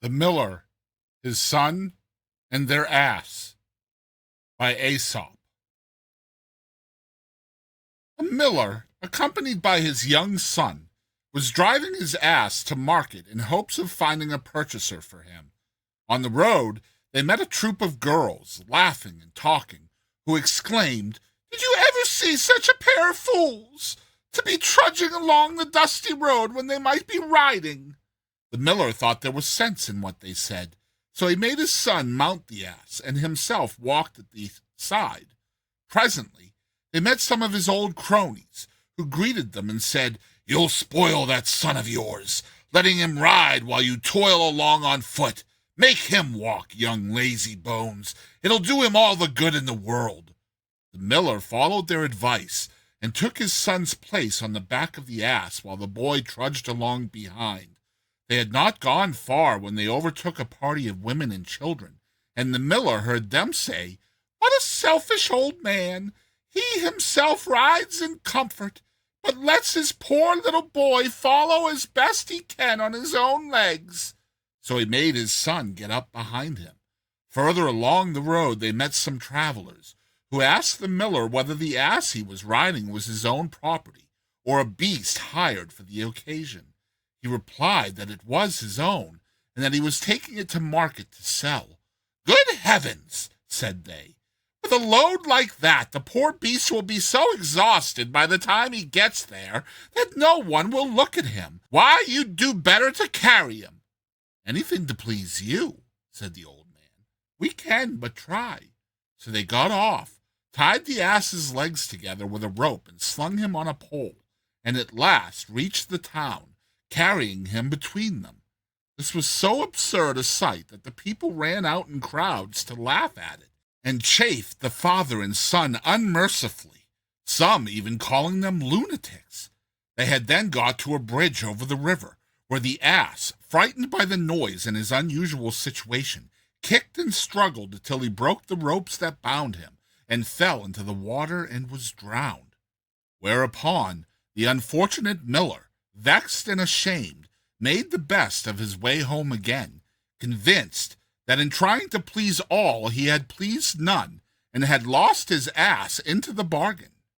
The Miller, His Son, and Their Ass by Aesop. A miller, accompanied by his young son, was driving his ass to market in hopes of finding a purchaser for him. On the road, they met a troop of girls, laughing and talking, who exclaimed, "Did you ever see such a pair of fools, to be trudging along the dusty road when they might be riding?" The miller thought there was sense in what they said, so he made his son mount the ass and himself walked at the side. Presently, they met some of his old cronies, who greeted them and said, "You'll spoil that son of yours, letting him ride while you toil along on foot. Make him walk, young lazy bones. It'll do him all the good in the world." The miller followed their advice and took his son's place on the back of the ass while the boy trudged along behind. They had not gone far when they overtook a party of women and children, and the miller heard them say, "What a selfish old man! He himself rides in comfort, but lets his poor little boy follow as best he can on his own legs." So he made his son get up behind him. Further along the road they met some travelers, who asked the miller whether the ass he was riding was his own property, or a beast hired for the occasion. He replied that it was his own, and that he was taking it to market to sell. "Good heavens," said they, "with a load like that, the poor beast will be so exhausted by the time he gets there that no one will look at him. Why, you'd do better to carry him." "Anything to please you," said the old man. "We can but try." So they got off, tied the ass's legs together with a rope and slung him on a pole, and at last reached the town, carrying him between them. This was so absurd a sight that the people ran out in crowds to laugh at it, and chaffed the father and son unmercifully, some even calling them lunatics. They had then got to a bridge over the river, where the ass, frightened by the noise and his unusual situation, kicked and struggled till he broke the ropes that bound him, and fell into the water and was drowned. Whereupon the unfortunate miller, vexed and ashamed, made the best of his way home again, convinced that in trying to please all he had pleased none, and had lost his ass into the bargain.